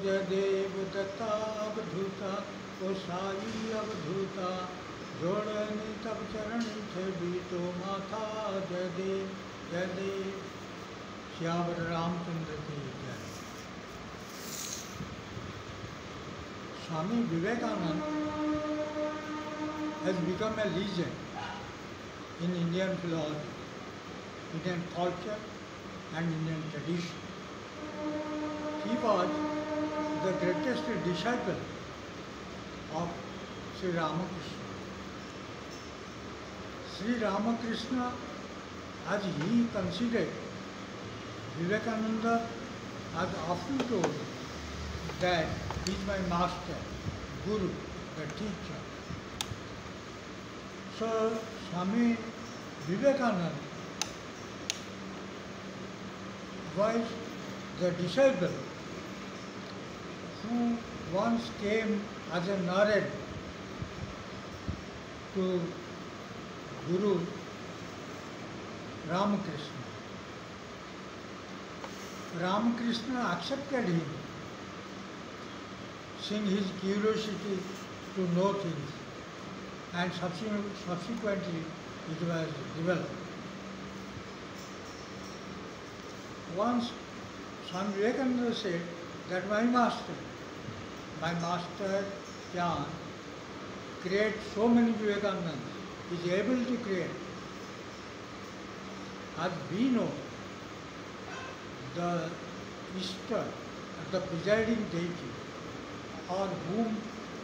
जयदेव दत्तावधूता ओ साई अवधूता जोड़नी तब चरण थे बीतो माथा जयदेव जयदेव। श्यावर रामचंद्र की जय। Swami Vivekananda has become a legend in Indian philosophy, Indian culture and Indian tradition. He was the greatest disciple of Sri Ramakrishna. Sri Ramakrishna, as he considered Vivekananda, has often told that he is my master, guru, the teacher. So Swami Vivekananda was the disciple who once came as a narad to Guru Ramakrishna. Ramakrishna accepted him, seeing his curiosity to know things, and subsequently it was developed. Once Swami Vivekananda said that my master can create so many Vivekanandas, is able to create. As we know, the Ishta, the presiding deity, or whom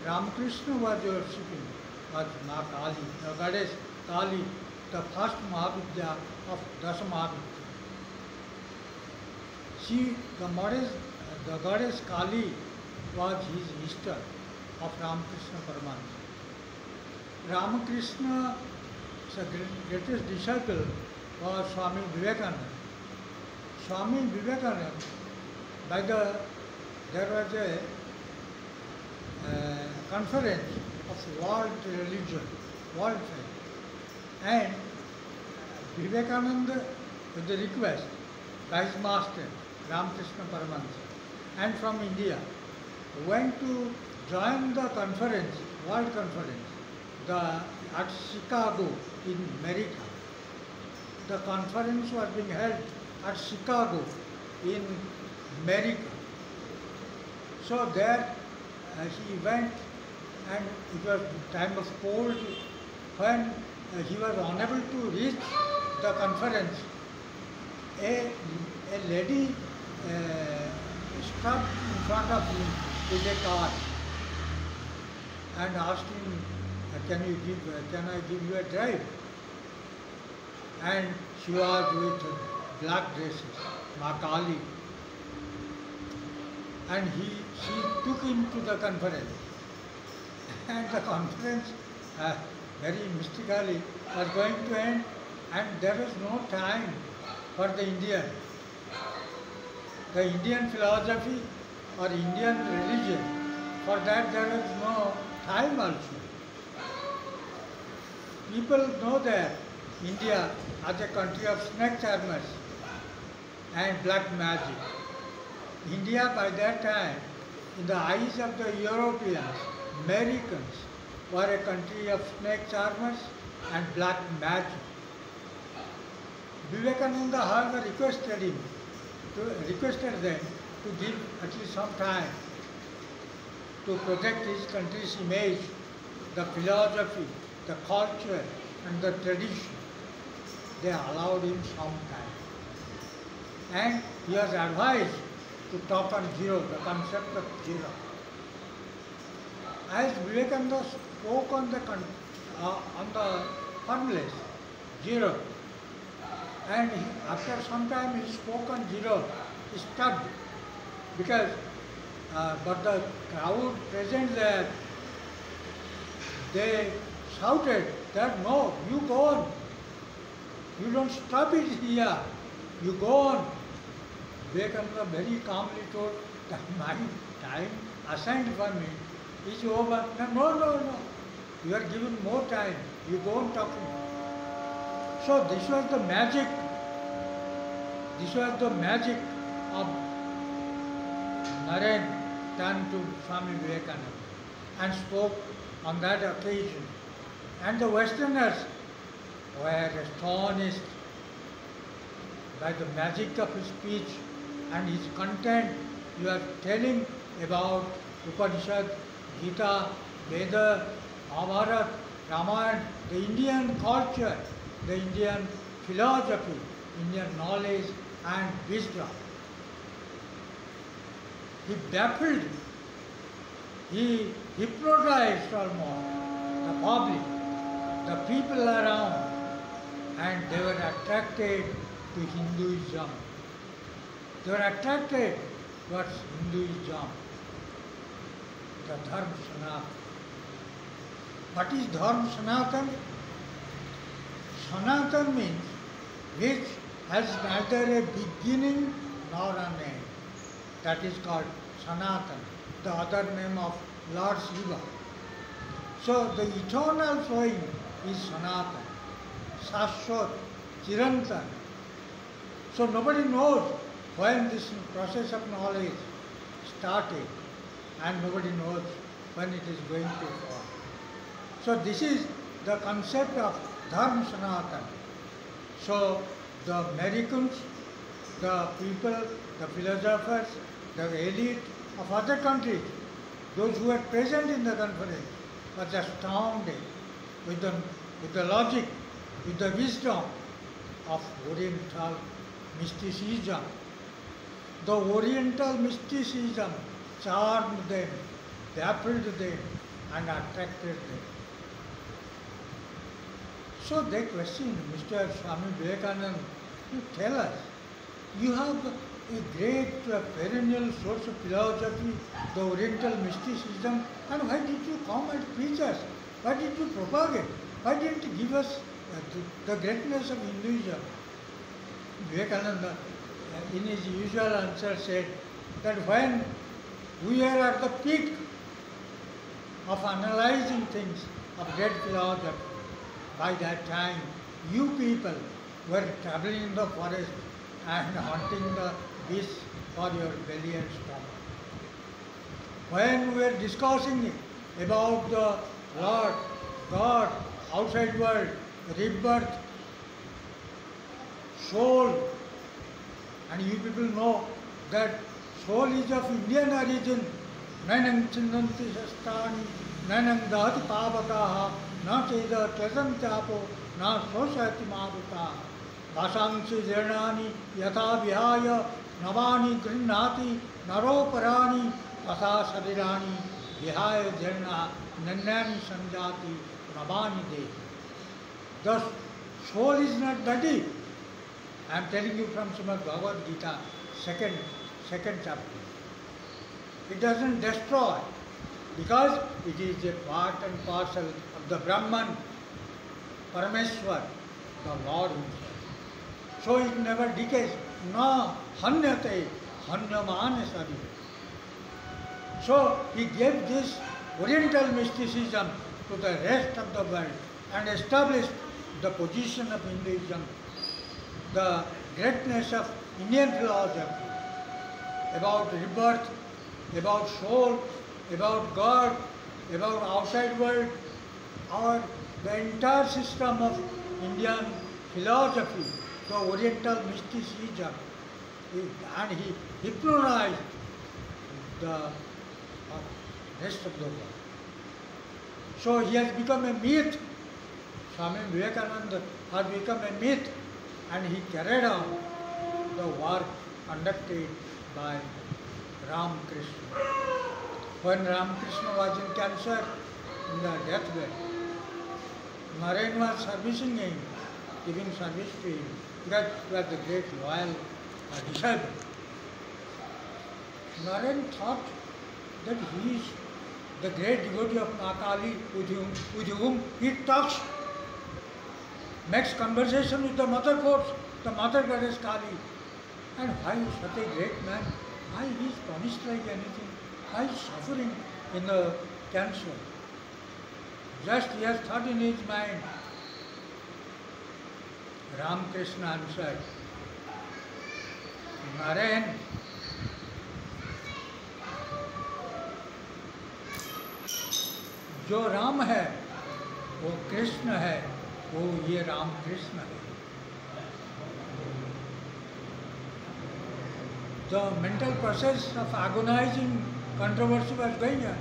Ramakrishna was worshipping, was Ma Kali, the goddess Kali, the first Mahavidya of Dasa Mahavidya. She, the goddess Kali, was his Ishta of Ramakrishna Paramahansa. Ramakrishna's greatest disciple was Swami Vivekananda. Swami Vivekananda, there was a conference of world religion, world faith, and Vivekananda, with the request by his master, Ramakrishna Paramahansa, and from India, went to join the conference, world conference, at Chicago in America. The conference was being held at Chicago in America. So there he went, and it was time of cold. When he was unable to reach the conference, a lady stopped in front of him with a car and asked him, can I give you a drive? And she was with black dresses, Ma Kali. And she took him to the conference. And the conference, very mystically, was going to end, and there was no time for the Indian. The Indian philosophy or Indian religion, for that there was no time also. People know that India as a country of snake charmers and black magic. India by that time, in the eyes of the Europeans, Americans, were a country of snake charmers and black magic. Vivekananda, however, requested them to give at least some time to protect his country's image, the philosophy, the culture and the tradition. They allowed him some time. And he was advised to talk on zero, the concept of zero. As Vivekananda spoke on the formless, zero, and after some time he spoke on zero, he stopped, because but the crowd present there, they shouted that no, you go on. You don't stop it here. You go on. Vivekananda very calmly told that my time assigned for me is over. No. You are given more time. You go on talking. So this was the magic. This was the magic of Naren, turned to Swami Vivekananda and spoke on that occasion. And the Westerners were astonished by the magic of his speech and his content. You are telling about Upanishad, Gita, Veda, Mahabharata, Ramayana, the Indian culture, the Indian philosophy, Indian knowledge and wisdom. He baffled, he hypnotized almost the public, the people around, and they were attracted to Hinduism. They were attracted towards Hinduism, the Dharma Sanatana. What is Dharma Sanatana? Sanatana means which has neither a beginning nor an end. That is called Sanatana, the other name of Lord Shiva. So the eternal flowing is Sanatana, Shashwat, Chirantan. So nobody knows when this process of knowledge started, and nobody knows when it is going to fall. So this is the concept of Dharma Sanatana. So the Americans, the people, the philosophers, the elite of other countries, those who were present in the conference, were astounded with the logic, with the wisdom of Oriental mysticism. The Oriental mysticism charmed them, baffled them, and attracted them. So they questioned Mr. Swami Vivekananda, you tell us, you have a great perennial source of philosophy, the Oriental mysticism, and why did you come and preach us? Why did you propagate? Why didn't you give us the greatness of Hinduism? Vivekananda, in his usual answer, said that when we are at the peak of analyzing things of great philosophy, by that time you people were traveling in the forest and hunting the beasts for your belly and stomach. When we were discussing about the Lord, God, outside world, rebirth, soul, and you people know that soul is of Indian origin. Nainam chindanti shastani, nainam dahati pavakaha, na cheda tyasantapo, na soshati mavuta. Vasansi zernani yatha vihaya, navani grinnati, naroparani, tasa sarirani, vihaya zerna, nannani sanjati, navani de. Thus, soul is not dirty. I am telling you from Srimad Bhagavad Gita, second chapter. It doesn't destroy because it is a part and parcel of the Brahman, Parameshwar, the Lord Himself. So it never decays. Na hanyate hanyamane sari. So He gave this Oriental mysticism to the rest of the world and established the position of Hinduism, the greatness of Indian philosophy, about rebirth, about soul, about God, about outside world, or the entire system of Indian philosophy, the Oriental mysticism, and he hypnotized the rest of the world. So he has become a myth. Swami Vivekananda has become a myth, and he carried out the work conducted by Ramakrishna. When Ramakrishna was in cancer, in the deathbed, Narayan was servicing him, giving service to him, because he was a great loyal disciple. Narayan thought that he is the great devotee of Ma Kali, with whom he talks, makes conversation with the mother gods, the mother goddess Kali. And why is such a great man? Why he is punished like anything? Why is suffering in the cancer? Just he has thought in his mind. Ramakrishna answered, Narayan, जो राम है वो कृष्ण है, वो ये राम कृष्ण है। The mental process of agonizing controversy was going on,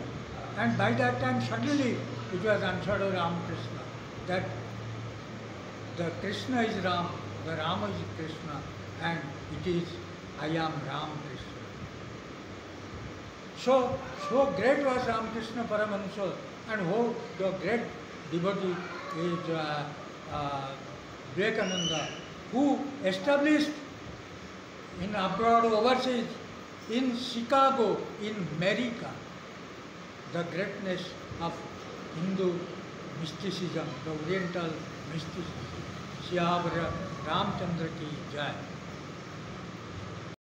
and by that time suddenly it was answered of Ramakrishna that the Krishna is Ram, the Rama is Krishna, and it is I am Ram Krishna. So great was Ramakrishna Paramahansa, and who the great devotee is Vivekananda, who established in abroad, overseas, in Chicago, in America, the greatness of Hindu mysticism, the Oriental mysticism. Siyavara Ramchandra ki Jai.